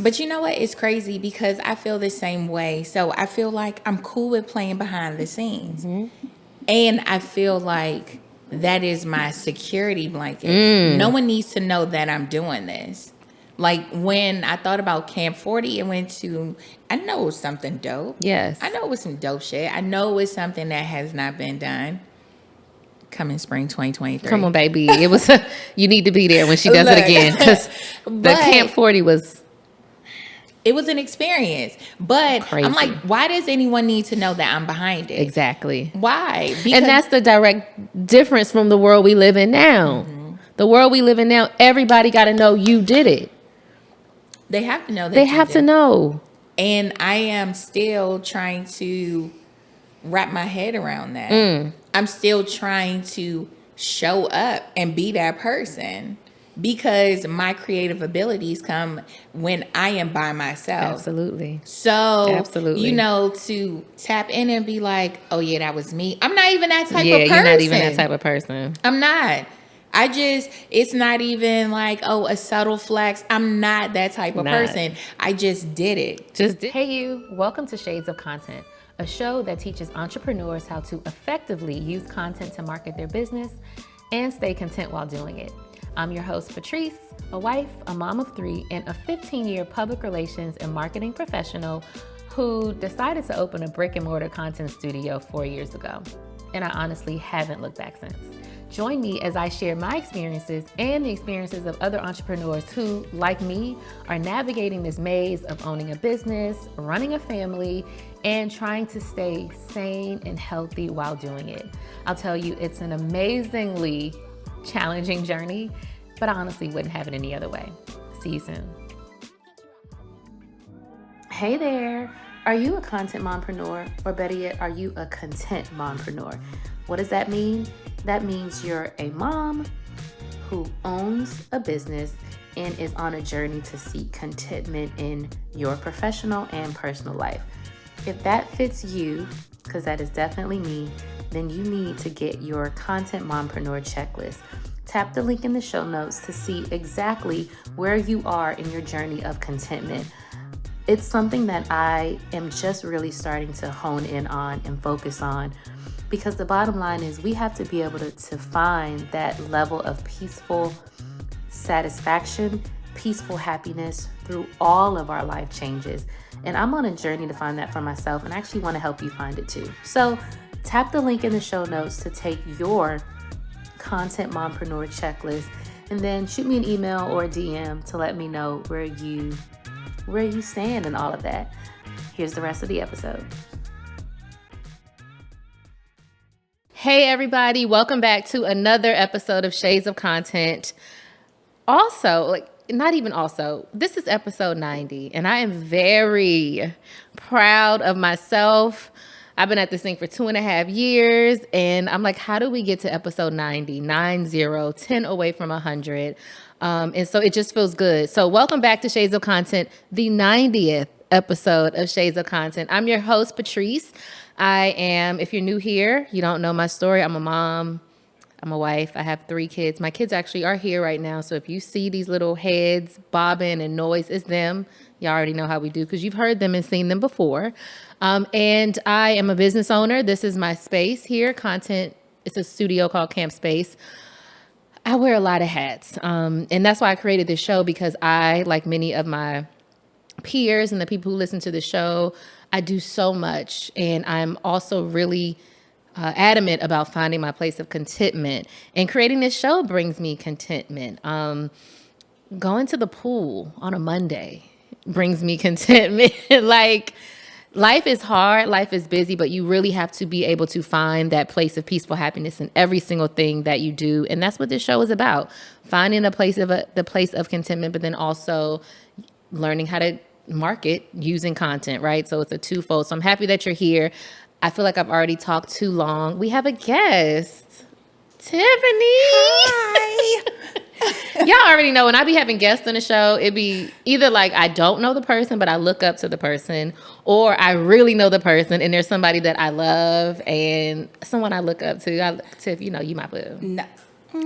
But you know what? It's crazy because I feel the same way. So I feel like I'm cool with playing behind the scenes. And I feel like that is my security blanket. No one needs to know that I'm doing this. Like when I thought about Camp 40 and went to, I know it was something dope. Yes. I know it was some dope shit. I know it was something that has not been done. Coming spring 2023. Come on, baby. It was, you need to be there when she does it again. Because the Camp 40 was. It was an experience. But crazy. I'm like, why does anyone need to know that I'm behind it? Exactly. Why? Because and that's the direct difference from the world we live in now. The world we live in now, everybody got to know you did it. They have to know that they have to know. And I am still trying to wrap my head around that. I'm still trying to show up and be that person because my creative abilities come when I am by myself. Absolutely. So, you know, to tap in and be like, oh yeah, that was me. I'm not even that type of person. Yeah, you're not even that type of person. I'm not. It's not even like, oh, a subtle flex. I'm not that type of person. I just did it. Hey you, welcome to Shades of Content, a show that teaches entrepreneurs how to effectively use content to market their business and stay content while doing it. I'm your host, Patrice, a wife, a mom of 3, and a 15-year public relations and marketing professional who decided to open a brick and mortar content studio 4 years ago. And I honestly haven't looked back since. Join me as I share my experiences and the experiences of other entrepreneurs who, like me, are navigating this maze of owning a business, running a family, and trying to stay sane and healthy while doing it. I'll tell you, it's an amazingly challenging journey, but I honestly wouldn't have it any other way. See you soon. Hey there. Are you a content mompreneur, or better yet, are you a content mompreneur? What does that mean? That means you're a mom who owns a business and is on a journey to seek contentment in your professional and personal life. If that fits you, because that is definitely me, then you need to get your Content Mompreneur checklist. Tap the link in the show notes to see exactly where you are in your journey of contentment. It's something that I am just really starting to hone in on and focus on, because the bottom line is we have to be able to find that level of peaceful satisfaction, peaceful happiness through all of our life changes. And I'm on a journey to find that for myself, and I actually want to help you find it too. So tap the link in the show notes to take your Content Mompreneur checklist, and then shoot me an email or a DM to let me know where you stand in all of that. Here's the rest of the episode. Hey everybody, welcome back to another episode of Shades of Content. This is episode 90, and I am very proud of myself. I've been at this thing for 2.5 years, and I'm like, how do we get to episode 90, 10 away from 100? And so it just feels good. So welcome back to Shades of Content, the 90th episode of Shades of Content. I'm your host, Patrice. If you're new here, you don't know my story, I'm a mom, I'm a wife, I have 3 kids. My kids actually are here right now, so if you see these little heads bobbing and noise, it's them. You already know how we do because you've heard them and seen them before. And I am a business owner. This is my space here, content. It's a studio called Camp Space. I wear a lot of hats, and that's why I created this show, because I, like many of my peers and the people who listen to the show, I do so much, and I'm also really adamant about finding my place of contentment, and creating this show brings me contentment. Going to the pool on a Monday brings me contentment. Like, life is hard, life is busy, but you really have to be able to find that place of peaceful happiness in every single thing that you do. And that's what this show is about. Finding the place of contentment, but then also learning how to market using content, right? So it's a twofold. So I'm happy that you're here. I feel like I've already talked too long. We have a guest, Tiffany. Hi. Y'all already know when I be having guests on the show, it be either like I don't know the person, but I look up to the person, or I really know the person and there's somebody that I love and someone I look up to. Tiff, you know, you my boo. No.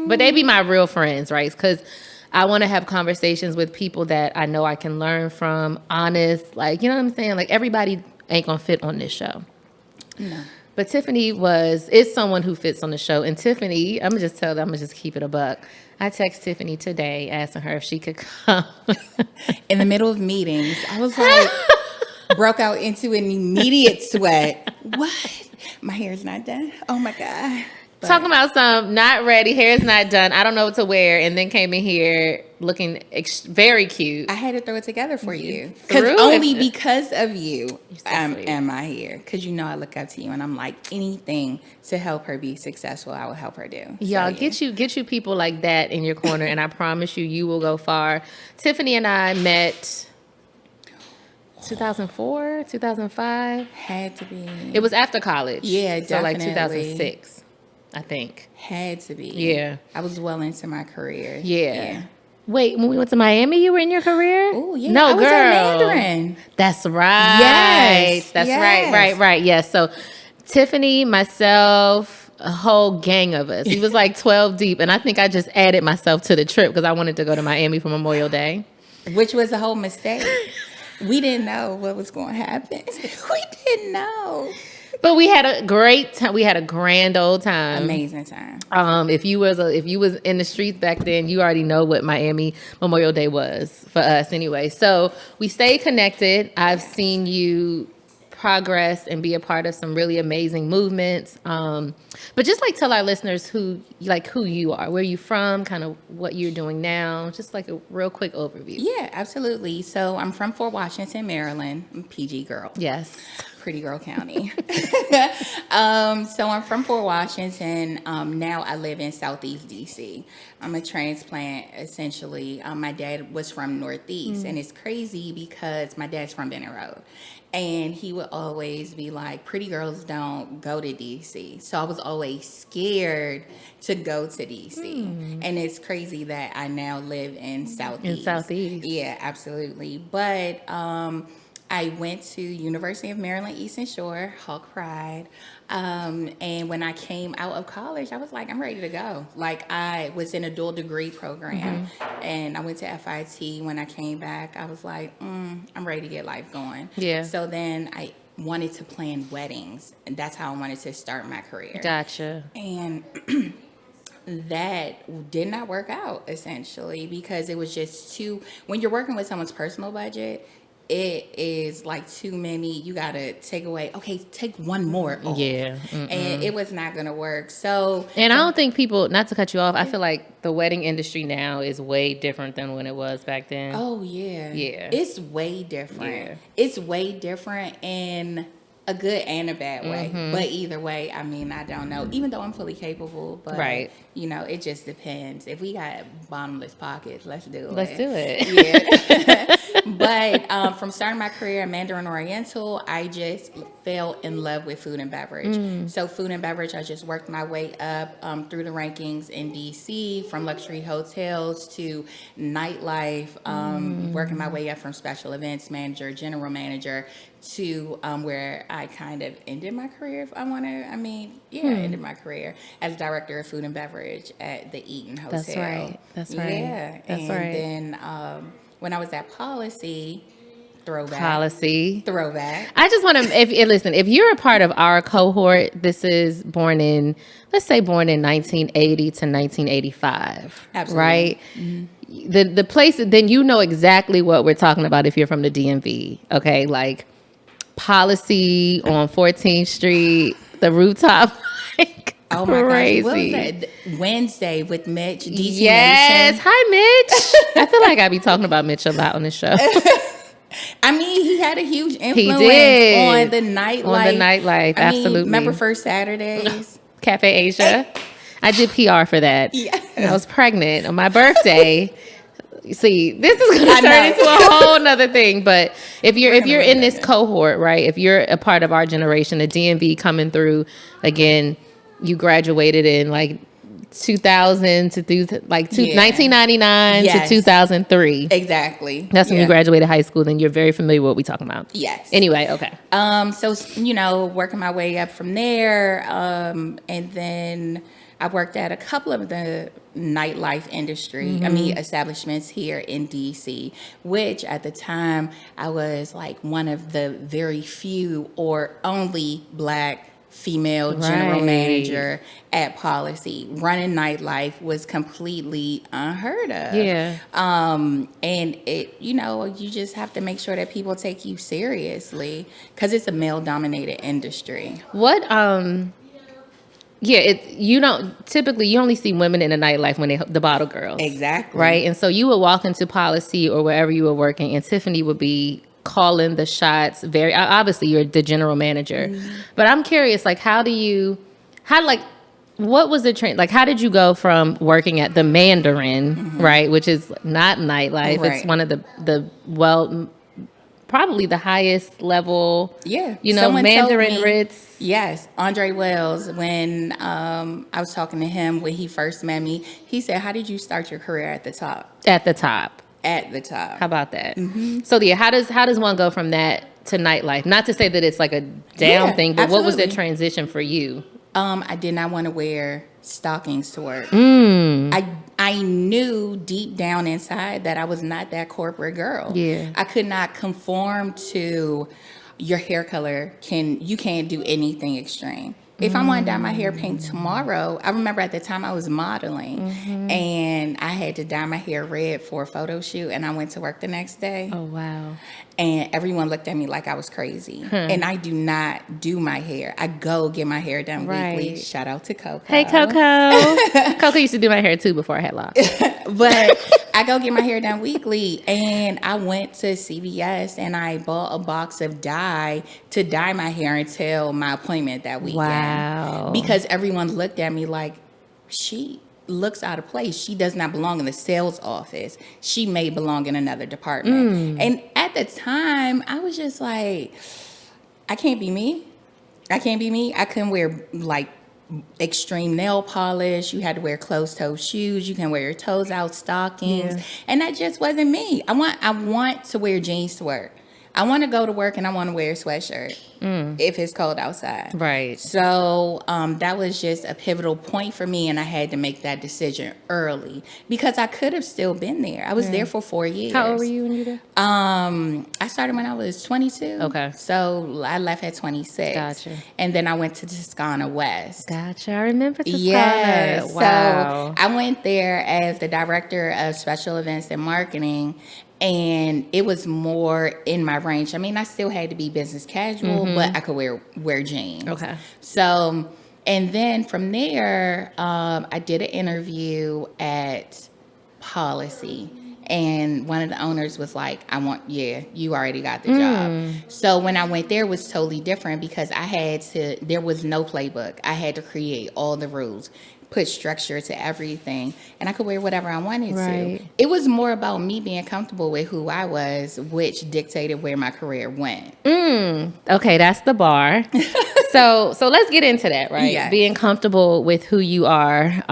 But they be my real friends, right? Because I want to have conversations with people that I know I can learn from, honest, like, you know what I'm saying? Like, everybody ain't gonna fit on this show. No. But Tiffany is someone who fits on the show. And Tiffany, I'm gonna just keep it a buck. I text Tiffany today asking her if she could come. In the middle of meetings, I was like, broke out into an immediate sweat. What? My hair's not done? Oh my God. But Talking about some not ready, hair's not done, I don't know what to wear, and then came in here looking very cute. I had to throw it together for you. Threw it. Because of you You're so sweet. am I here. Because you know I look up to you, and I'm like, anything to help her be successful, I will help her do. Y'all, So, yeah. get you people like that in your corner, and I promise you will go far. Tiffany and I met 2004, 2005. Had to be. It was after college. Yeah, so like definitely. 2006, I think. Had to be. Yeah. I was well into my career. Yeah. Wait, when we went to Miami, you were in your career? Oh, yeah. No, I was girl. at Mandarin. That's right. Yes. That's Yes. right. Yes. So Tiffany, myself, a whole gang of us. He was like 12 deep. And I think I just added myself to the trip because I wanted to go to Miami for Memorial Day. Which was a whole mistake. We didn't know what was going to happen. We didn't know. But we had a great time. We had a grand old time. Amazing time. If you was in the streets back then, you already know what Miami Memorial Day was for us anyway. So we stayed connected. I've seen you progress and be a part of some really amazing movements. But just like tell our listeners who you are, where you from, kind of what you're doing now, just like a real quick overview. Yeah, absolutely. So I'm from Fort Washington, Maryland. I'm a PG girl. Yes. Pretty girl county. So I'm from Fort Washington. Now I live in Southeast DC. I'm a transplant, essentially. My dad was from Northeast, and it's crazy because my dad's from Benton Road. And he would always be like, pretty girls don't go to DC. So I was always scared to go to DC. And it's crazy that I now live in Southeast. In Southeast. Yeah, absolutely. But I went to University of Maryland Eastern Shore, Hawk Pride. And when I came out of college, I was like, I'm ready to go. Like, I was in a dual degree program, and I went to FIT. When I came back, I was like, I'm ready to get life going. Yeah. So then I wanted to plan weddings, and that's how I wanted to start my career. Gotcha. And that did not work out, essentially, because it was just too, when you're working with someone's personal budget, it is like too many. You gotta take away. Okay, take one more off. Yeah. And it was not gonna work. So, And I don't think people, not to cut you off, I feel like the wedding industry now is way different than when it was back then. oh yeah, Yeah. it's way different. Yeah. It's way different in a good and a bad way. But either way, I mean, I don't know. Even though I'm fully capable, but Right. you know, it just depends. If we got bottomless pockets, let's do it. Let's do it. Yeah. But from starting my career at Mandarin Oriental, I just fell in love with food and beverage. So food and beverage, I just worked my way up through the rankings in DC, from luxury hotels to nightlife, working my way up from special events manager, general manager, to where I kind of ended my career, if I want to. I mean, yeah, I ended my career as director of food and beverage at the Eaton Hotel. That's right. That's right. Yeah. That's and right. then when I was at Policy, throwback. I just want to, if you're a part of our cohort, this is born in 1980 to 1985. Absolutely. Right? The place, then you know exactly what we're talking about if you're from the DMV. Okay. Like Policy on 14th Street, the rooftop. Like, Oh my crazy. gosh. What was that? Wednesday with Mitch, DC Yes. Nation. Hi, Mitch. I feel like I be talking about Mitch a lot on this show. I mean, he had a huge influence did. on the nightlife. Absolutely. I mean, remember First Saturdays? Cafe Asia. I did PR for that. Yeah. I was pregnant on my birthday. See, this is going to I turn know. into a whole nother thing. But if you're gonna in run this that. cohort, right? If you're a part of our generation, the DMV coming through again, you graduated in like 2000 to like Yeah. 1999 Yes. to 2003. Exactly. That's when Yeah. you graduated high school. Then you're very familiar with what we're talking about. Yes. Anyway, okay. So, you know, working my way up from there. And then I worked at a couple of the nightlife industry, establishments here in DC, which at the time I was like one of the very few or only Black female general Right. manager at Policy. Running nightlife was completely unheard of. Yeah. And it, you just have to make sure that people take you seriously because it's a male dominated industry. What yeah, you don't typically, you only see women in the nightlife when the bottle girls. Exactly. Right? And so you would walk into Policy or wherever you were working and Tiffany would be calling the shots. Very obviously you're the general manager. But I'm curious, like what was the trend? Like, how did you go from working at the Mandarin, right, which is not nightlife? Right. It's one of probably the highest level. Yeah. Someone Mandarin Ritz. Yes. Andre Wells, when I was talking to him when he first met me, he said, how did you start your career at the top? At the top. At the top. How about that? So yeah, how does one go from that to nightlife? Not to say that it's like a down thing, but absolutely. What was the transition for you? I did not want to wear stockings to work. I knew deep down inside that I was not that corporate girl. Yeah. I could not conform to your hair color. You can't do anything extreme. If I want to dye my hair pink tomorrow, I remember at the time I was modeling and I had to dye my hair red for a photo shoot and I went to work the next day. Oh, wow. And everyone looked at me like I was crazy. And I do not do my hair. I go get my hair done weekly. Right. Shout out to Coco. Hey, Coco. Coco used to do my hair too before I had locks. But I go get my hair done weekly. And I went to CVS and I bought a box of dye to dye my hair until my appointment that weekend. Wow. Because everyone looked at me like, she looks out of place. She does not belong in the sales office. She may belong in another department. And at the time, I was just like, I can't be me. I can't be me. I couldn't wear like extreme nail polish. You had to wear closed-toe shoes. You can wear your toes out, stockings. Yeah. And that just wasn't me. I want to wear jeans to work. I want to go to work and I want to wear a sweatshirt if it's cold outside. Right. So that was just a pivotal point for me, and I had to make that decision early because I could have still been there. I was there for 4 years. How old were you when you did? I started when I was 22. Okay. So I left at 26. Gotcha. And then I went to Toscana West. Gotcha. I remember Toscana. Yes. Wow. So I went there as the director of special events and marketing. And it was more in my range. I mean, I still had to be business casual, but I could wear jeans. Okay. So, and then from there, I did an interview at Policy. And one of the owners was like, you already got the job. So when I went there, it was totally different because there was no playbook. I had to create all the rules, put structure to everything, and I could wear whatever I wanted Right. to. It was more about me being comfortable with who I was, which dictated where my career went. Okay, that's the bar. So let's get into that, right? Yes. Being comfortable with who you are.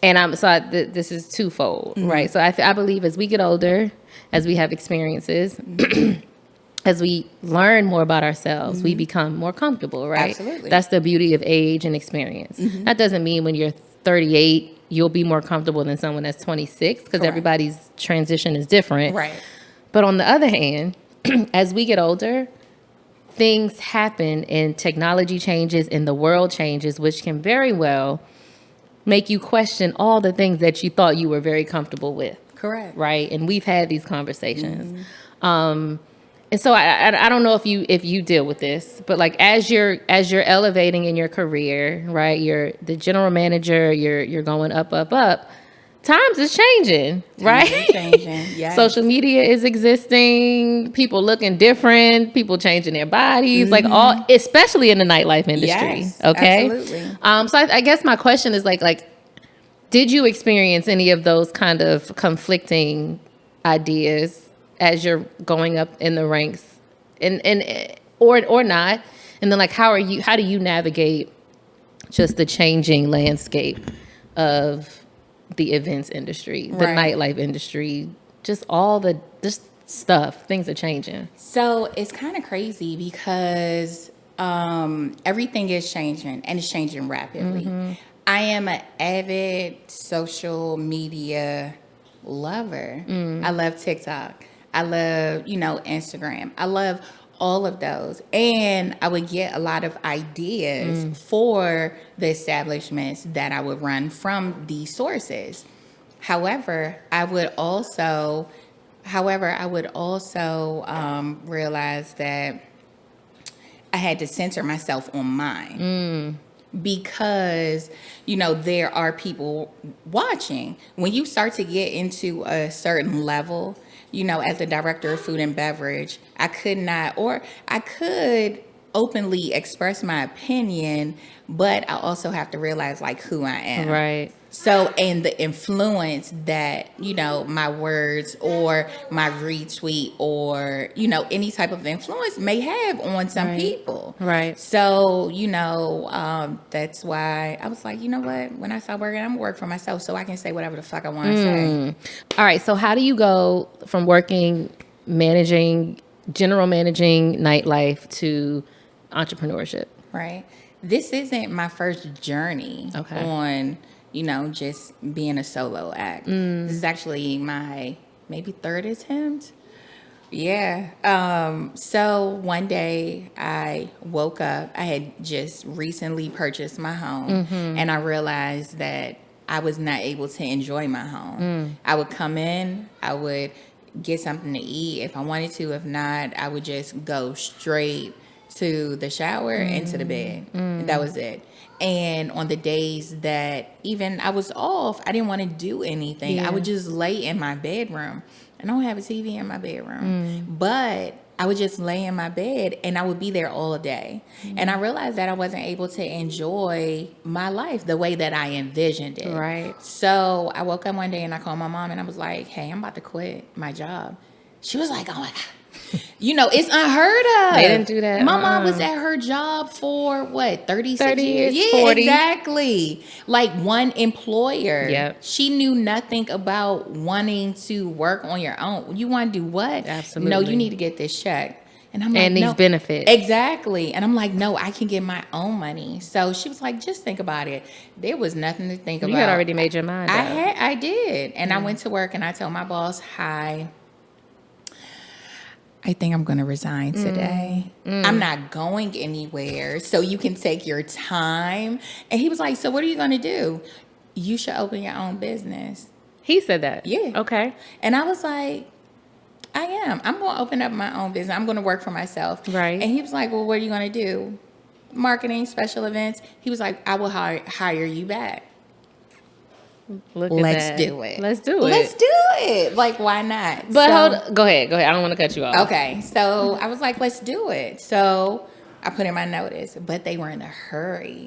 This is twofold, right? So I believe as we get older, as we have experiences, as we learn more about ourselves, we become more comfortable, right? Absolutely. That's the beauty of age and experience. That doesn't mean when you're 38, you'll be more comfortable than someone that's 26 because Correct. everybody's transition is different. Right. But on the other hand, as we get older, things happen and technology changes and the world changes, which can very well make you question all the things that you thought you were very comfortable with. Correct. Right. And we've had these conversations. And so I don't know if you deal with this, but like as you're elevating in your career, right? You're the general manager, you're going up. Times is changing, right? Times is changing. Yes. Social media is existing, people looking different, people changing their bodies, like all, especially in the nightlife industry. Yes, Okay. absolutely. So I guess my question is like, did you experience any of those kind of conflicting ideas as you're going up in the ranks or not? And then like, how do you navigate just the changing landscape of the events industry, the Right. nightlife industry, just stuff, things are changing. So it's kind of crazy because everything is changing, and it's changing rapidly. I am an avid social media lover. I love TikTok. I love, Instagram. I love all of those. And I would get a lot of ideas for the establishments that I would run from these sources. However, I would also realize that I had to censor myself on mine because, there are people watching. When you start to get into a certain level, as the director of food and beverage, I could openly express my opinion, but I also have to realize like who I am. Right. So, and the influence that, my words or my retweet or, any type of influence may have on some people. Right. So, that's why I was like, you know what? When I start working, I'm going to work for myself so I can say whatever the fuck I want to say. All right. So how do you go from working, general managing nightlife to entrepreneurship? Right. This isn't my first journey on just being a solo act. This is actually my maybe third attempt. Yeah. So one day I woke up. I had just recently purchased my home, and I realized that I was not able to enjoy my home. I would come in, I would get something to eat if I wanted to. If not, I would just go straight to the shower and to the bed. That was it. And on the days that even I was off, I didn't want to do anything. I would just lay in my bedroom. I don't have a TV in my bedroom, but I would just lay in my bed and I would be there all day. And I realized that I wasn't able to enjoy my life the way that I envisioned it. Right. So I woke up one day and I called my mom and I was like, hey, I'm about to quit my job. She was like, oh my God. It's unheard of. They didn't do that. My mom was at her job for what, 36 30 years? years, Yeah, 40. exactly. Like one employer. Yep. She knew nothing about wanting to work on your own. You want to do what? Absolutely. No, you need to get this check. And I'm like, And these no. benefits. Exactly. And I'm like, no, I can get my own money. So she was like, just think about it. There was nothing to think about. You had already made your mind up. I did. And I went to work and I told my boss, hi, I think I'm going to resign today. I'm not going anywhere, so you can take your time. And he was like, so what are you going to do? You should open your own business. He said that? Yeah. Okay. And I was like, I am. I'm going to open up my own business. I'm going to work for myself. Right. And he was like, well, what are you going to do? Marketing, special events. He was like, I will hire you back. Let's do it. Let's do it. Let's do it. Like, why not? But go ahead. I don't want to cut you off. Okay. So I was like, let's do it. So I put in my notice, but they were in a hurry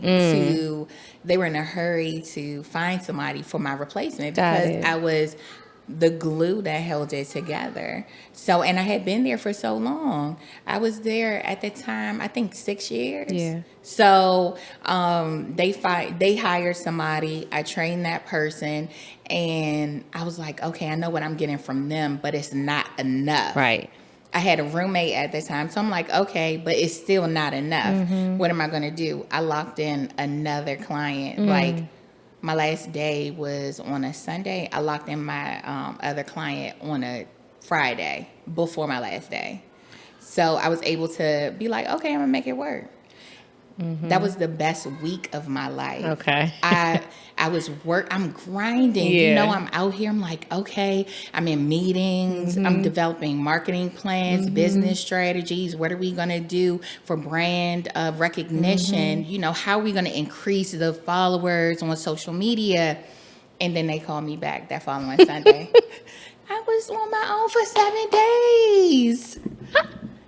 to find somebody for my replacement because I was the glue that held it together. So, and I had been there for so long. I was there at the time, I think 6 years. Yeah. So, they hired somebody. I trained that person, and I was like, okay, I know what I'm getting from them, but it's not enough. Right. I had a roommate at the time, so I'm like, okay, but it's still not enough. What am I going to do? I locked in another client. Like, my last day was on a Sunday. I locked in my other client on a Friday before my last day. So I was able to be like, okay, I'm going to make it work. That was the best week of my life. Okay. I'm grinding. Yeah. I'm out here. I'm like, okay, I'm in meetings. I'm developing marketing plans, business strategies. What are we going to do for brand recognition? How are we going to increase the followers on social media? And then they called me back that following Sunday. I was on my own for 7 days.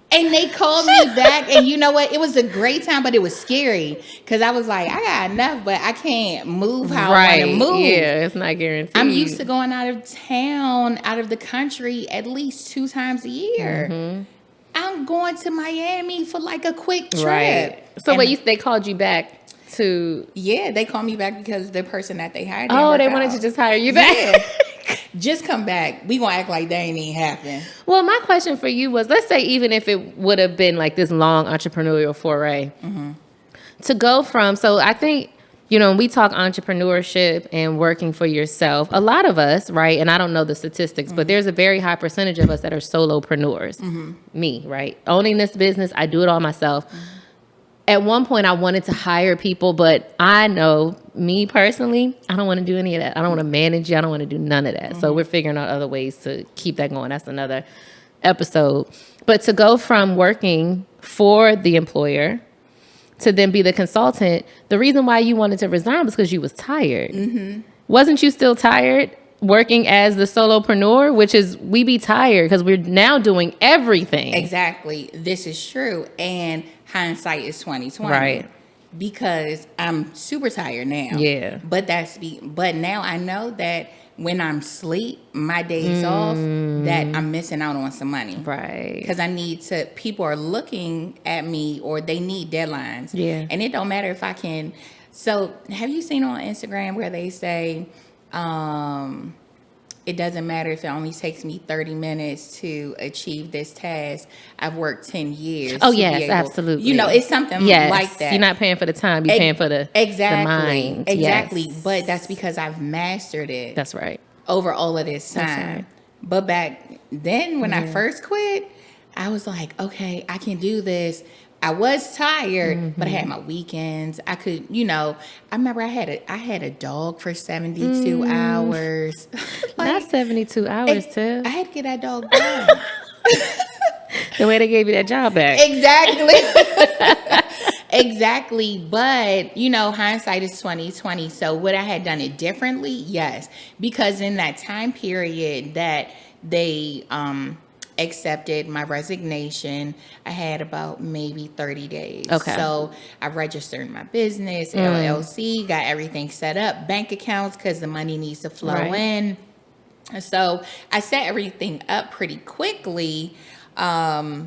And they called me back, and you know what? It was a great time, but it was scary because I was like, I got enough, but I can't move how I want to move. Yeah, it's not guaranteed. I'm used to going out of town, out of the country at least 2 times a year. I'm going to Miami for like a quick trip. Right. So they called you back to... Yeah, they called me back because the person that they hired. Oh, they wanted to just hire you back. Yeah. Just come back. We gonna act like that ain't even happen. Well, my question for you was, let's say even if it would have been like this long entrepreneurial foray, to go from, so I think, when we talk entrepreneurship and working for yourself, a lot of us, right, and I don't know the statistics, but there's a very high percentage of us that are solopreneurs. Me, right? Owning this business, I do it all myself. At one point, I wanted to hire people, but I know, me personally, I don't want to do any of that. I don't want to manage you. I don't want to do none of that. So we're figuring out other ways to keep that going. That's another episode. But to go from working for the employer to then be the consultant, the reason why you wanted to resign was because you was tired. Wasn't you still tired working as the solopreneur? Which is, we be tired because we're now doing everything. Exactly. This is true. And hindsight is 2020. Right. Because I'm super tired now. Yeah. But but now I know that when I'm asleep, my days off, that I'm missing out on some money. Right. Because people are looking at me, or they need deadlines. Yeah. And it don't matter if I can. So have you seen on Instagram where they say, it doesn't matter if it only takes me 30 minutes to achieve this task. I've worked 10 years. Oh, yes, absolutely. It's something like that. You're not paying for the time. You're paying for the mind. Exactly. Yes. But that's because I've mastered it. That's right. Over all of this time. That's right. But back then, when I first quit, I was like, okay, I can do this. I was tired, but I had my weekends. I could, I remember I had a dog for 72 hours. Not 72 hours, Tiff. I had to get that dog back. The way they gave you that job back. Exactly. Exactly. But, hindsight is 2020. So would I have done it differently? Yes. Because in that time period that they accepted my resignation, I had about maybe 30 days. Okay. So I registered my business, LLC, got everything set up, bank accounts, because the money needs to flow in. So I set everything up pretty quickly. I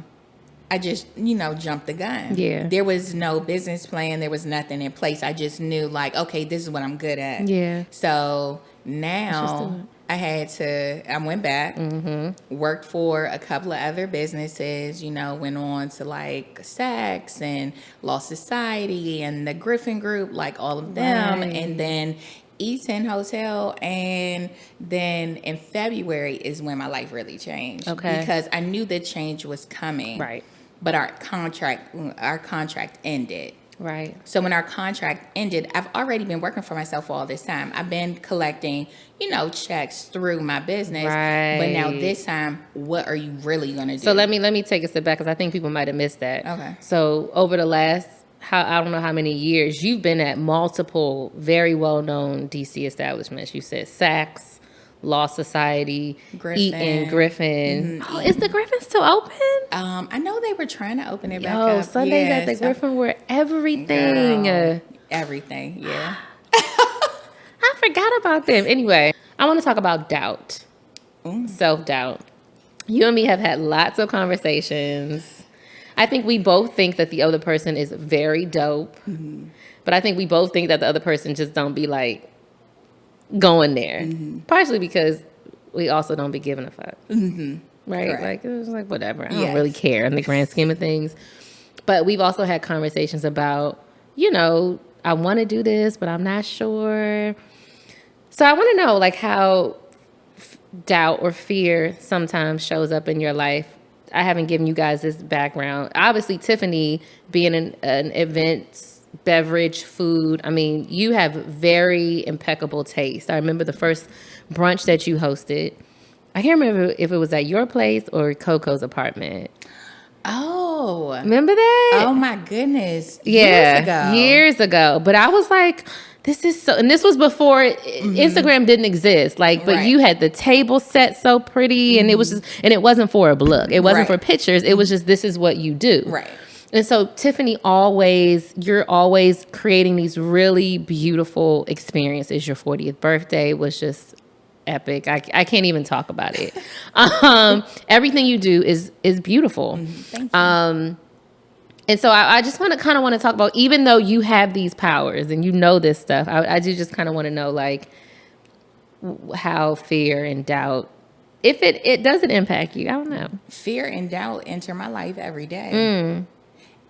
just, jumped the gun. Yeah. There was no business plan. There was nothing in place. I just knew, okay, this is what I'm good at. Yeah. So now I went back, worked for a couple of other businesses, went on to Saks and Law Society and the Griffin Group, all of them. Right. And then Eaton Hotel. And then in February is when my life really changed. Okay. Because I knew the change was coming. Right. But our contract ended. Right. So when our contract ended, I've already been working for myself all this time. I've been collecting, checks through my business. Right. But now this time, what are you really going to do? So let me take a step back, because I think people might have missed that. Okay. So over the last, I don't know how many years, you've been at multiple very well-known DC establishments. You said Saks, Law Society, Eaton, Griffin. Oh, is the Griffin still open? I know they were trying to open it back up. Sundays at the Griffin were everything. Girl, everything, yeah. I forgot about them. Anyway, I want to talk about doubt, self-doubt. You and me have had lots of conversations. I think we both think that the other person is very dope, but I think we both think that the other person just don't be going there. Partially because we also don't be giving a fuck. Right? Correct. It was whatever. I don't really care in the grand scheme of things. But we've also had conversations about, I want to do this, but I'm not sure. So I want to know how doubt or fear sometimes shows up in your life. I haven't given you guys this background. Obviously, Tiffany, being an events, beverage, food, you have very impeccable taste. I remember the first brunch that you hosted. I can't remember if it was at your place or Coco's apartment. Oh. Remember that? Oh, my goodness. Yeah. Years ago. But I was like, this is so... And this was before Instagram didn't exist. But you had the table set so pretty, and it was just... And it wasn't for a look. It wasn't for pictures. It was just, this is what you do. Right. And so Tiffany, you're always creating these really beautiful experiences. Your 40th birthday was just epic. I can't even talk about it. Everything you do is beautiful. Thank you. And so I just want to talk about, even though you have these powers and this stuff, I do just kind of want to know, how fear and doubt, if it doesn't impact you. I don't know. Fear and doubt enter my life every day.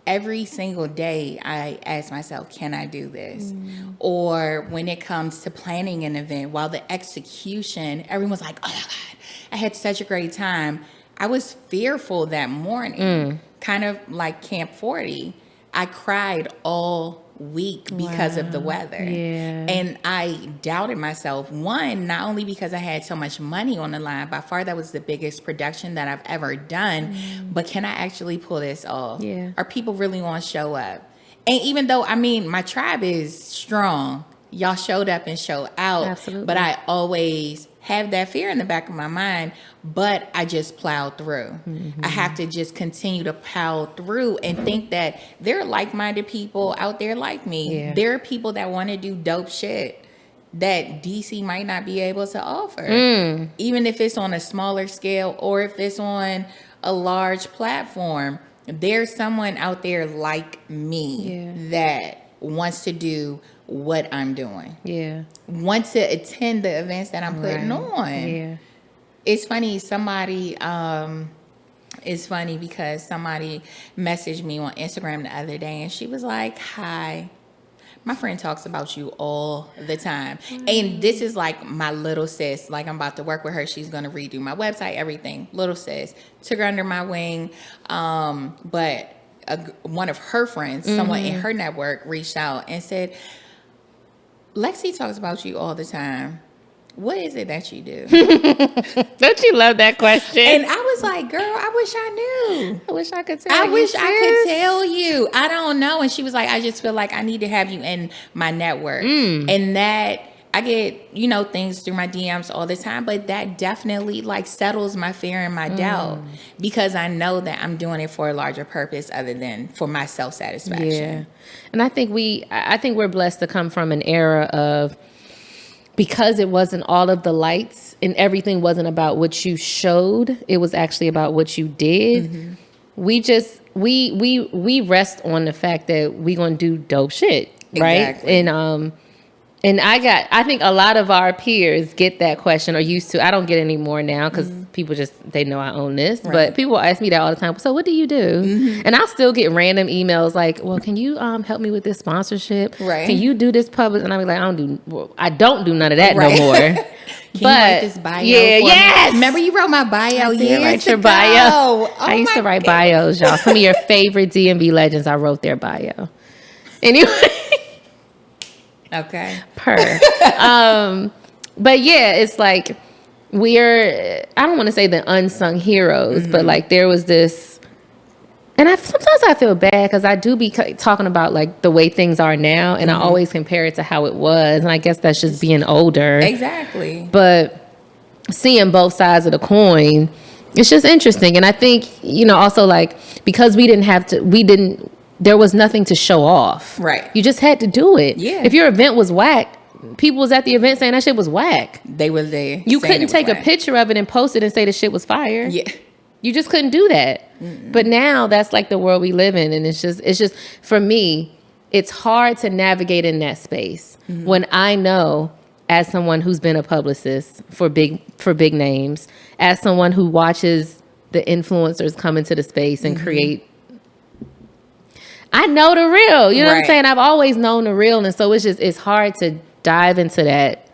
Every single day I ask myself, can I do this? Or when it comes to planning an event, while the execution, everyone's like, oh my God, I had such a great time. I was fearful that morning, kind of like Camp 40. I cried all week because of the weather. Yeah. And I doubted myself. One, not only because I had so much money on the line, by far that was the biggest production that I've ever done, but can I actually pull this off? Yeah. Are people really want to show up? And even though, I mean, my tribe is strong, y'all showed up and showed out. Absolutely. But I always have that fear in the back of my mind, but I just plowed through. I have to just continue to plow through and think that there are like-minded people out there like me. Yeah. There are people that want to do dope shit that DC might not be able to offer, even if it's on a smaller scale or if it's on a large platform. There's someone out there like me that wants to do what I'm doing. Yeah. Want to attend the events that I'm putting on. Yeah. It's funny, it's funny because somebody messaged me on Instagram the other day and she was like, hi, my friend talks about you all the time. And this is like my little sis. Like, I'm about to work with her. She's going to redo my website, everything. Little sis. Took her under my wing. But one of her friends, someone in her network, reached out and said, Lexi talks about you all the time. What is it that you do? Don't you love that question? And I was like, girl, I wish I knew. I wish I could tell I you. wish I could tell you. I don't know. And she was like, I just feel like I need to have you in my network. And that I get, things through my DMs all the time, but that definitely like settles my fear and my doubt because I know that I'm doing it for a larger purpose other than for my self-satisfaction. Yeah. And I think we're blessed to come from an era of, because it wasn't all of the lights and everything wasn't about what you showed, it was actually about what you did. We just we rest on the fact that we gonna do dope shit, right? Exactly. And I think a lot of our peers get that question or used to. I don't get it anymore now because people they know I own this. Right. But people ask me that all the time. So what do you do? And I'll still get random emails like, well, can you help me with this sponsorship? Right. Can you do this public? And I'll be like, I don't do none of that Right. no more. Can you write this bio for me? Yes. Remember you wrote my bio years Write your ago? bio. Oh, I used to write goodness. bios, y'all. Some of your favorite DMV legends, I wrote their bio. Anyway. Okay. But yeah, it's like I don't want to say the unsung heroes, but like there was this, and sometimes I feel bad because I do be talking about like the way things are now, and I always compare it to how it was, and I guess that's just being older. Exactly. But seeing both sides of the coin, it's just interesting, and I think also like because there was nothing to show off. Right. You just had to do it. Yeah. If your event was whack, people was at the event saying that shit was whack. They were there. You saying couldn't it was take a whack. picture of it and post it and say the shit was fire. Yeah. You just couldn't do that. But now that's like the world we live in. And it's just for me, it's hard to navigate in that space when I know, as someone who's been a publicist for big names, as someone who watches the influencers come into the space and create, I know the real, you know what I'm Right. saying? I've always known the real. And so it's hard to dive into that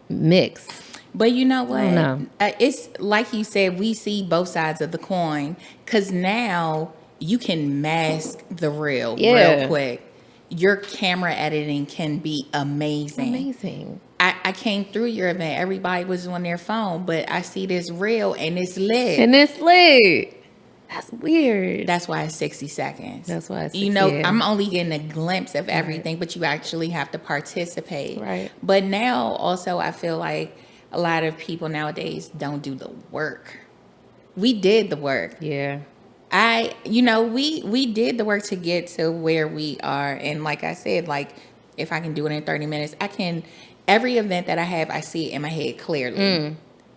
mix. But you know what? I don't know. It's like you said, we see both sides of the coin because now you can mask the real real quick. Your camera editing can be amazing. I came through your event. Everybody was on their phone, but I see this reel and it's lit. And it's lit. That's weird. That's why it's 60 seconds. That's why it's I'm only getting a glimpse of everything, but you actually have to participate. Right. But now also I feel like a lot of people nowadays don't do the work. We did the work. Yeah. We did the work to get to where we are. And like I said, like if I can do it in 30 minutes, every event that I have, I see it in my head clearly.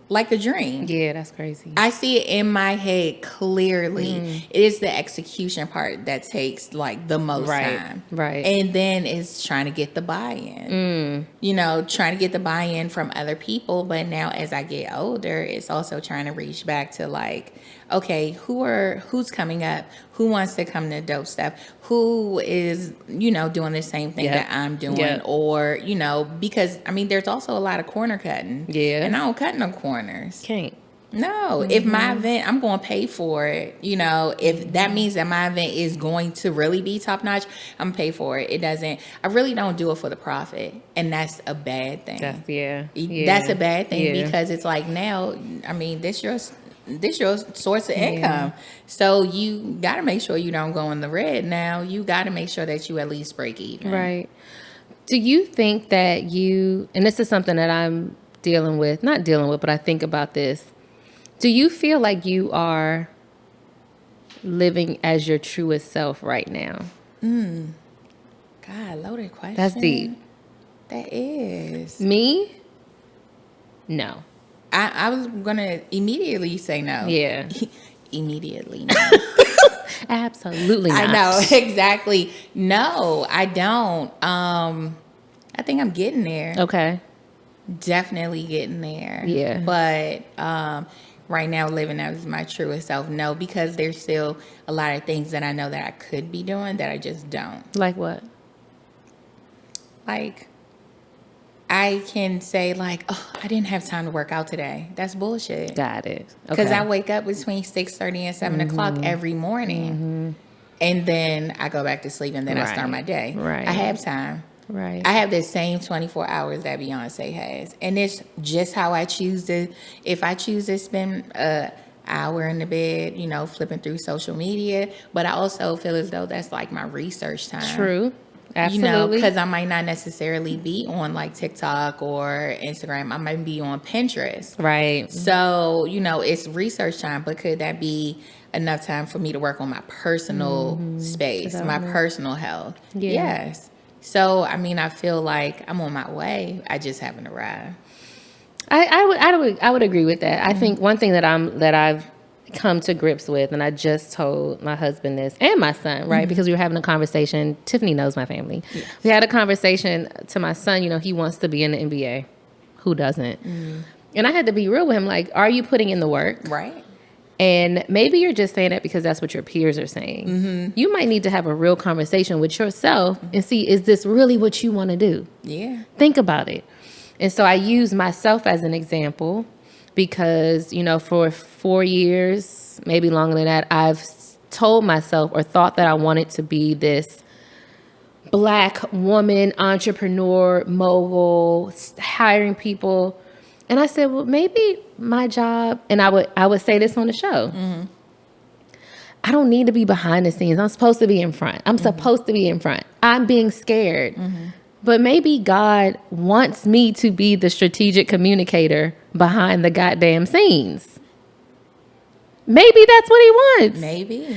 like a dream. Yeah, that's crazy. I see it in my head clearly. It is the execution part that takes like the most time. Right. And then it's trying to get the buy-in. You know, trying to get the buy-in from other people. But now as I get older, it's also trying to reach back to like, okay, who's coming up? Who wants to come to Dope Stuff? Who is, you know, doing the same thing that I'm doing? Yep. Or, you know, because I mean there's also a lot of corner cutting. Yeah. And I don't cut no corners. Can't. No, if my event, I'm going to pay for it. You know, if that means that my event is going to really be top notch, I'm going to pay for it. It doesn't, I really don't do it for the profit. And that's a bad thing. That's a bad thing because it's like now, I mean, this your source of income. So you got to make sure you don't go in the red now. You got to make sure that you at least break even. Right. Do you think that and this is something that I'm not dealing with, but I think about this. Do you feel like you are living as your truest self right now? God, loaded question. That's deep. That is. Me? No. I was going to immediately say no. Yeah. Immediately no. Absolutely not. I know, exactly. No, I don't. I think I'm getting there. Okay. Definitely getting there. Yeah. But right now, living as my truest self, no, because there's still a lot of things that I know that I could be doing that I just don't. Like what? Like, I can say like, oh, I didn't have time to work out today. That's bullshit. Got it. Because I wake up between 6:30 and 7 o'clock every morning. And then I go back to sleep and then I start my day. Right. I have time. Right. I have the same 24 hours that Beyonce has. And it's just how I choose to, if I choose to spend an hour in the bed, you know, flipping through social media. But I also feel as though that's like my research time. True. Absolutely. You know, because I might not necessarily be on like TikTok or Instagram. I might be on Pinterest. Right. So, you know, it's research time, but could that be enough time for me to work on my personal space, my personal health? Yeah. Yes. So, I mean, I feel like I'm on my way. I just haven't arrived. I would agree with that. I think one thing that I've come to grips with, and I just told my husband this and my son, right? Because we were having a conversation. Tiffany knows my family. Yes. We had a conversation to my son, you know, he wants to be in the NBA. Who doesn't? And I had to be real with him, like, are you putting in the work? Right. And maybe you're just saying that because that's what your peers are saying. You might need to have a real conversation with yourself and see, is this really what you want to do? Yeah. Think about it. And so I use myself as an example because, you know, for 4 years, maybe longer than that, I've told myself or thought that I wanted to be this Black woman, entrepreneur, mogul, hiring people. And I said, well, maybe my job, and I would say this on the show. I don't need to be behind the scenes. I'm supposed to be in front. I'm supposed to be in front. I'm being scared. But maybe God wants me to be the strategic communicator behind the goddamn scenes. Maybe that's what he wants. Maybe.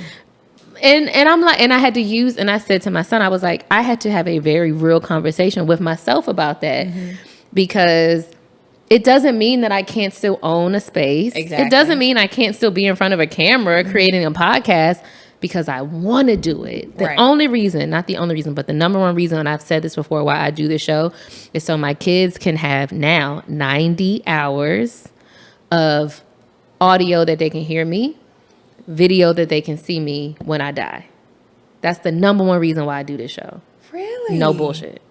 And I'm like, and I had to use, and I said to my son, I was like, I had to have a very real conversation with myself about that because it doesn't mean that I can't still own a space. Exactly. It doesn't mean I can't still be in front of a camera creating a podcast because I want to do it. The only reason, not the only reason, but the number one reason, and I've said this before, why I do this show is so my kids can have now 90 hours of audio that they can hear me, video that they can see me when I die. That's the number one reason why I do this show. Really? No bullshit.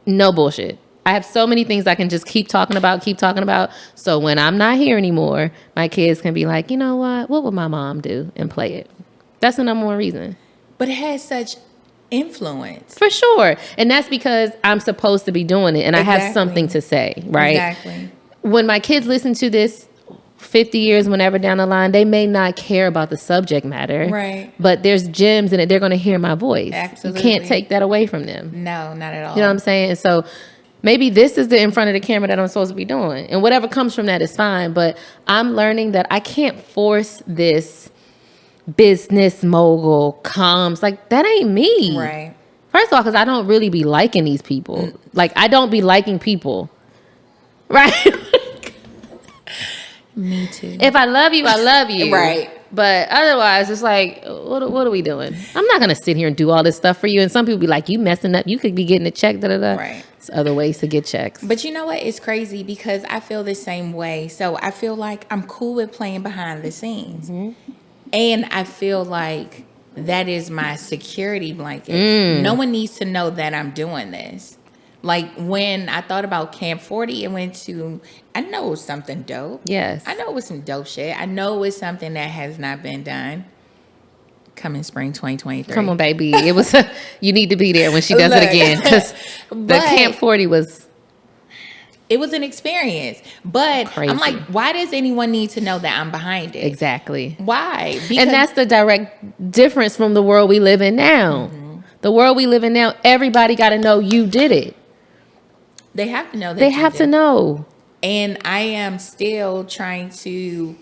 No bullshit. I have so many things I can just keep talking about. So when I'm not here anymore, my kids can be like, you know what would my mom do? And play it. That's the number one reason. But it has such influence. For sure. And that's because I'm supposed to be doing it and I have something to say, right? Exactly. When my kids listen to this 50 years, whenever down the line, they may not care about the subject matter. Right. But there's gems in it. They're going to hear my voice. Absolutely. You can't take that away from them. No, not at all. You know what I'm saying? So maybe this is the in front of the camera that I'm supposed to be doing. And whatever comes from that is fine. But I'm learning that I can't force this business mogul comms. Like, that ain't me. Right. First of all, because I don't really be liking these people. Like, I don't be liking people. Right? Me too. If I love you, I love you. Right. But otherwise, it's like, what are we doing? I'm not going to sit here and do all this stuff for you. And some people be like, you messing up. You could be getting a check, da-da-da. Right. There's other ways to get checks. But you know what? It's crazy because I feel the same way. So I feel like I'm cool with playing behind the scenes. And I feel like that is my security blanket. No one needs to know that I'm doing this. Like when I thought about Camp 40 and went to, I know it was something dope. Yes. I know it was some dope shit. I know it was something that has not been done. Coming spring 2023. Come on, baby. It was, you need to be there when she does it again. Because the Camp 40 was. It was an experience. But crazy. I'm like, why does anyone need to know that I'm behind it? Exactly. Why? Because And that's the direct difference from the world we live in now. The world we live in now, everybody got to know you did it. they have to know that They you have did. to know. And I am still trying to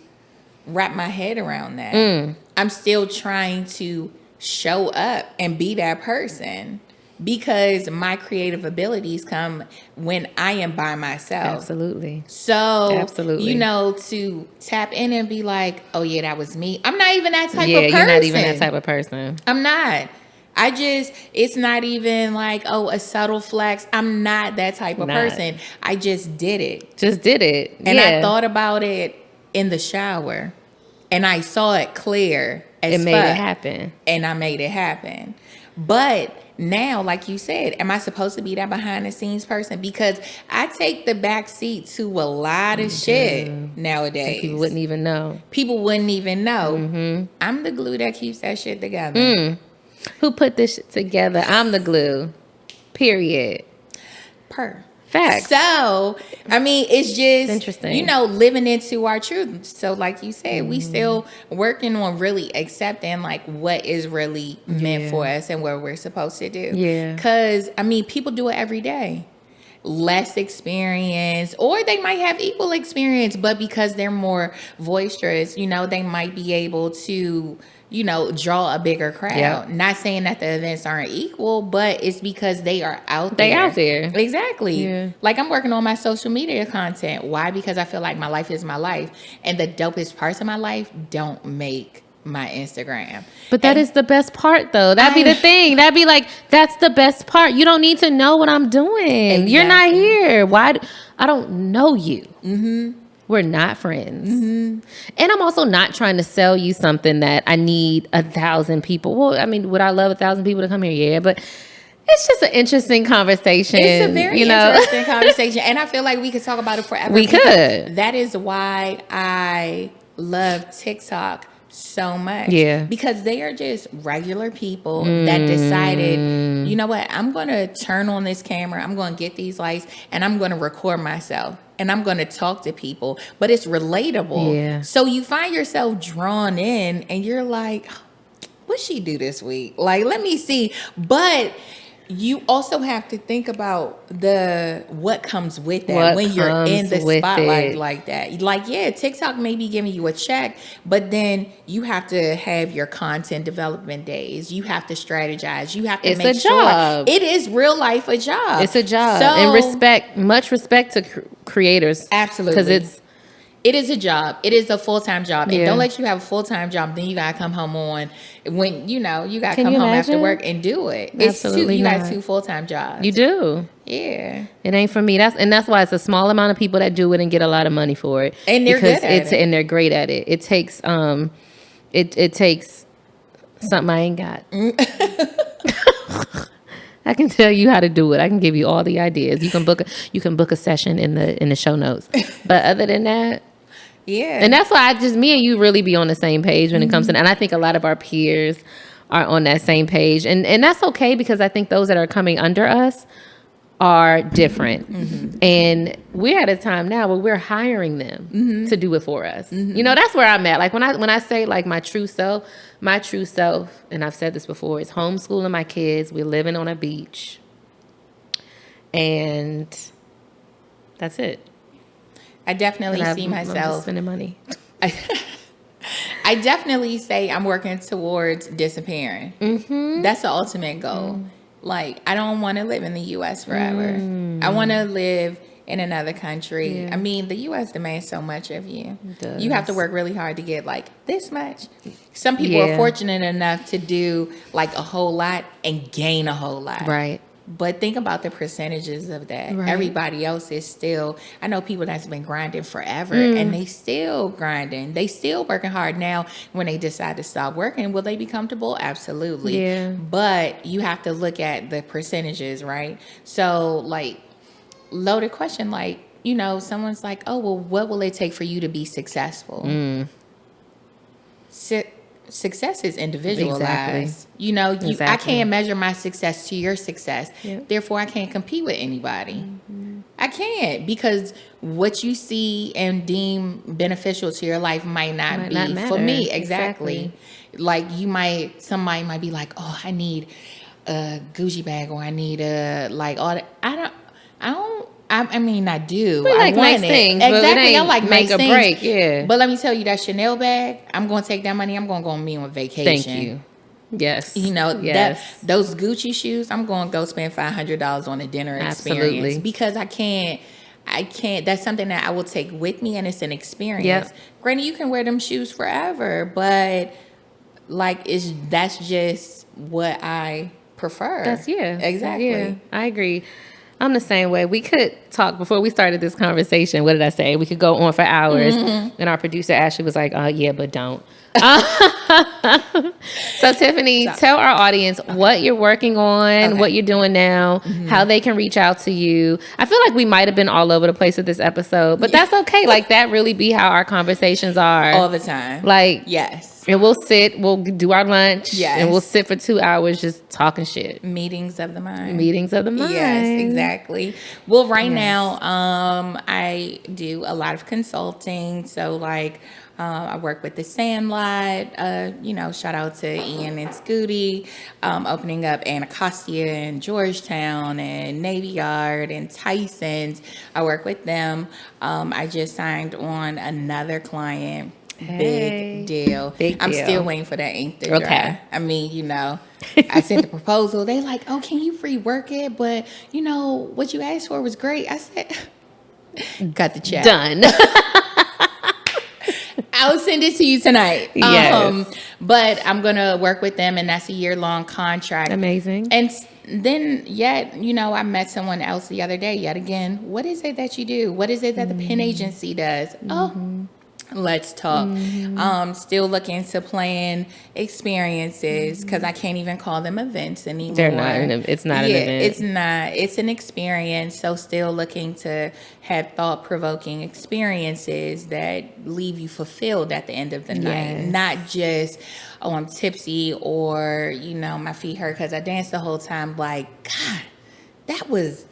wrap my head around that. I'm still trying to show up and be that person because my creative abilities come when I am by myself. Absolutely. So, Absolutely. you know, to tap in and be like, oh, yeah, that was me. I'm not even that type Yeah, of person. you're not even that type of person. I'm not. It's not even like, oh, a subtle flex. I'm not that type of person. I just did it. Just did it. And yeah. I thought about it in the shower. And I saw it clear as It made fuck. it happen. And I made it happen. But now, like you said, am I supposed to be that behind the scenes person? Because I take the back seat to a lot of shit nowadays. People wouldn't even know. People wouldn't even know. I'm the glue that keeps that shit together. Who put this shit together? I'm the glue. Period. Facts. So, I mean, it's just, interesting. you know, living into our truth. So, like you said, we still working on really accepting like what is really meant for us and what we're supposed to do. Yeah. Because, I mean, people do it every day. Less experience, or they might have equal experience, but because they're more boisterous, you know, they might be able to, you know, draw a bigger crowd. Yep. Not saying that the events aren't equal, but it's because they are out there. They out there. Exactly. Yeah. Like I'm working on my social media content. Why? Because I feel like my life is my life. And the dopest parts of my life don't make my Instagram. But that is the best part, though. That'd be the thing. That'd be like, that's the best part. You don't need to know what I'm doing. Exactly. You're not here. Why? I don't know you. We're not friends. And I'm also not trying to sell you something that I need 1,000 people. Well, I mean, would I love 1,000 people to come here? Yeah, but it's just an interesting conversation. It's a very you know? interesting conversation. And I feel like we could talk about it forever. We could. That is why I love TikTok so much. Yeah. Because they are just regular people that decided, you know what, I'm going to turn on this camera, I'm going to get these lights, and I'm going to record myself. And I'm going to talk to people. But it's relatable. Yeah. So you find yourself drawn in and you're like, what'd she do this week? Like, let me see. But you also have to think about what comes with that when you're in the spotlight like that. Like, yeah, TikTok may be giving you a check, but then you have to have your content development days. You have to strategize. You have to make sure. Job. It is real life a job. It's a job. So, And much respect to creators. Absolutely. Because it is a job. It is a full-time job. And Yeah. don't let you have a fulltime job. Then you got to come home when, you got to Can come you home imagine? after work and do it. Absolutely You not. got 2 full-time jobs. You do. Yeah. It ain't for me. That's why it's a small amount of people that do it and get a lot of money for it. And they're good at it. And they're great at it. It takes it takes something I ain't got. I can tell you how to do it. I can give you all the ideas. You can book a session in the show notes. But other than that, Yeah. and that's why me and you really be on the same page when it comes to, and I think a lot of our peers are on that same page. And that's okay, because I think those that are coming under us are different. And we're at a time now where we're hiring them to do it for us. You know, that's where I'm at. Like when I say like my true self, and I've said this before, is homeschooling my kids. We're living on a beach. And that's it. I definitely see I'm myself just spending money. I definitely say I'm working towards disappearing. That's the ultimate goal. Like, I don't want to live in the U.S. forever. I want to live in another country. Yeah. I mean, the U.S. demands so much of you. It does. You have to work really hard to get like this much. Some people are fortunate enough to do like a whole lot and gain a whole lot. Right. But think about the percentages of that. Right. Everybody else is still, I know people that's been grinding forever and they still grinding. They still working hard. Now, when they decide to stop working, will they be comfortable? Absolutely. Yeah. But you have to look at the percentages, right? So like, loaded question, like, you know, someone's like, oh, well, what will it take for you to be successful? Success is individualized. Exactly. You know, I Exactly. can't measure my success to your success. Yep. Therefore, I can't compete with anybody. I can't, because what you see and deem beneficial to your life might not be for me. matter. Exactly. Like somebody might be like, oh, I need a Gucci bag, or I need a like all that. I mean, I do. We I like want nice it. things, but it Exactly. I ain't like make nice or things. break, yeah. But let me tell you, that Chanel bag, I'm going to take that money. I'm going to go on me on vacation. Thank you. Yes. You know, yes. those Gucci shoes, I'm going to go spend $500 on a dinner experience. Absolutely. Because I can't, that's something that I will take with me, and it's an experience. Yep. Granted, you can wear them shoes forever, but like, that's just what I prefer. Exactly. Yeah, I agree. I'm the same way. We could talk before we started this conversation. What did I say? We could go on for hours. And our producer Ashley was like, yeah, but don't. So Tiffany, tell our audience what you're working on, what you're doing now, how they can reach out to you. I feel like we might have been all over the place with this episode, but that's okay. Like, that really be how our conversations are. All the time. Like, yes. And we'll do our lunch, and we'll sit for 2 hours just talking shit. Meetings of the mind. Yes, exactly. Well, right now, I do a lot of consulting. So like, I work with the Sandlot, you know, shout out to Ian and Scooty, opening up Anacostia and Georgetown and Navy Yard and Tyson's. I work with them. I just signed on another client. Big deal. I'm still waiting for that ink to dry. I mean, you know, I sent the proposal. They like, oh, can you rework it? But, you know, what you asked for was great. I said, got the check. Done. I'll send it to you tonight. Yes. But I'm going to work with them, and that's a year-long contract. Amazing. And then, you know, I met someone else the other day, yet again. What is it that you do? What is it that the pen agency does? Oh, let's talk. Still looking to plan experiences, because I can't even call them events anymore. They're not. It's not an event. It's not. It's an experience. So still looking to have thought-provoking experiences that leave you fulfilled at the end of the night. Not just, oh, I'm tipsy, or, you know, my feet hurt because I danced the whole time. Like, God, that was...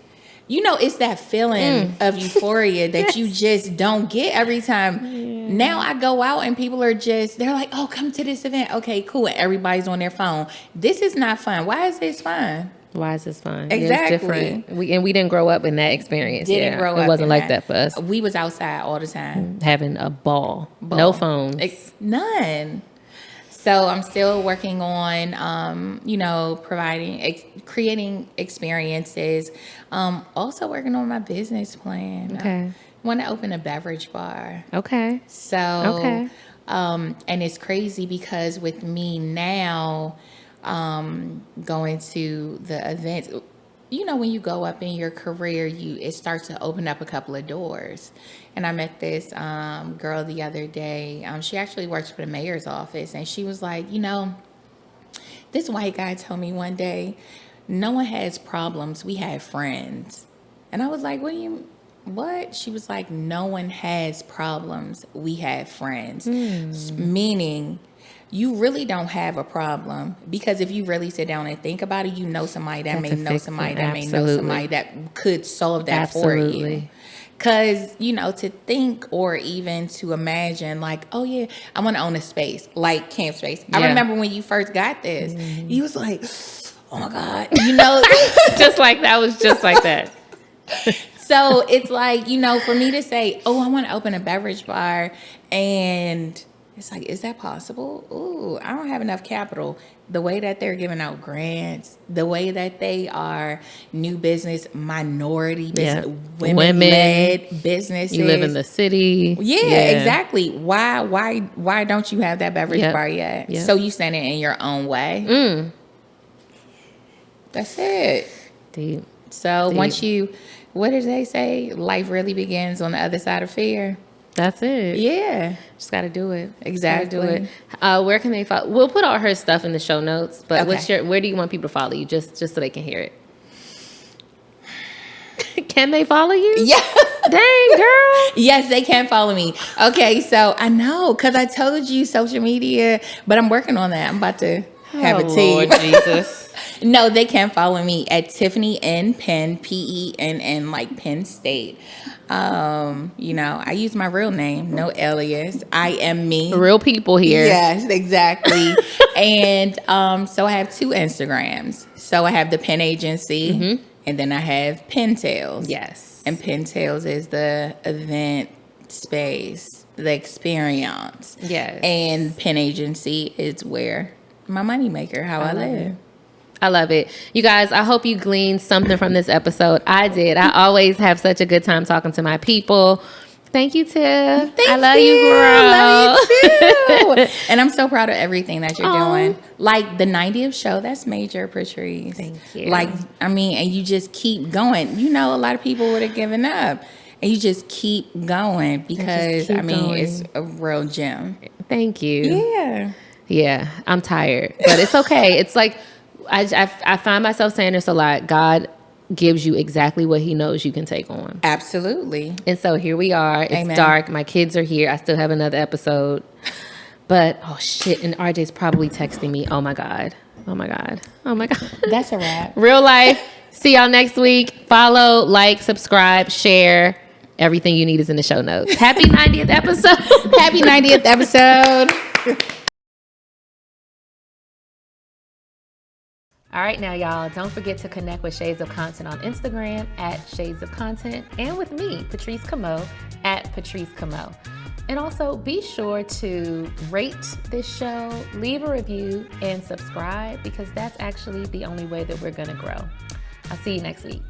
You know, it's that feeling of euphoria that you just don't get every time. Now I go out and people are they're like, oh, come to this event. Okay, cool. And everybody's on their phone. This is not fun. Why is this fun? Why is this fun? Exactly. Yeah, it's different. We didn't grow up in that experience. Didn't grow up. It wasn't like that for us. We was outside all the time. Having a ball. No phones. None. So I'm still working on, you know, creating experiences. Also working on my business plan. Okay. I want to open a beverage bar. Okay. So, and it's crazy because with me now, going to the events, you know, when you go up in your career, it starts to open up a couple of doors. And I met this girl the other day. She actually works for the mayor's office, and she was like, you know, this white guy told me one day, no one has problems, we have friends. And I was like, what? She was like, no one has problems, we have friends. Meaning, you really don't have a problem, because if you really sit down and think about it, you know somebody that may know somebody that may know somebody that could solve that for you. Because, you know, to think or even to imagine like, oh yeah, I want to own a space, like Camp Space. I remember when you first got this, you was like, oh my God, you know. Just like that was just like that. So it's like, you know, for me to say, oh, I want to open a beverage bar, and It's like, is that possible? Ooh, I don't have enough capital. The way that they're giving out grants, the way that they are new business, minority business, women-led businesses. You live in the city. Yeah, exactly. Why don't you have that beverage bar yet? Yep. So you stand it in your own way. That's it. Deep. So once you, what did they say? Life really begins on the other side of fear. That's it. Yeah. Just got to do it. Exactly. Do it. Where can they follow? We'll put all her stuff in the show notes, but Okay. where do you want people to follow you? Just so they can hear it. Can they follow you? Yeah. Dang, girl. Yes, they can follow me. Okay, so I know, because I told you social media, but I'm working on that. I'm about to have a team. Lord Jesus. No, they can follow me at Tiffany N Penn, Penn, like Penn State. I use my real name, no alias. I am me. Real people here. Yes, exactly. And so I have 2 Instagrams. So I have the Penn Agency, and then I have Penn Tales. Yes. And Penn Tales is the event space, the experience. Yes. And Penn Agency is where my moneymaker, how I live. I love it. You guys, I hope you gleaned something from this episode. I did. I always have such a good time talking to my people. Thank you, Tiff. I love you, girl. I love you too. And I'm so proud of everything that you're doing. Like the 90th show, that's major, Patrice. Thank you. Like, and you just keep going. A lot of people would have given up. And you just keep going because, it's a real gem. Thank you. Yeah. Yeah, I'm tired, but it's okay. It's like, I find myself saying this a lot. God gives you exactly what he knows you can take on. Absolutely. And so here we are. It's Amen. Dark. My kids are here. I still have another episode. But, oh, shit. And RJ's probably texting me. Oh, my God. Oh, my God. Oh, my God. That's a wrap. Real life. See y'all next week. Follow, like, subscribe, share. Everything you need is in the show notes. Happy 90th episode. Happy 90th episode. All right, now, y'all, don't forget to connect with Shades of Content on Instagram at Shades of Content and with me, Patrice Camo, at Patrice Camo. And also be sure to rate this show, leave a review, and subscribe because that's actually the only way that we're going to grow. I'll see you next week.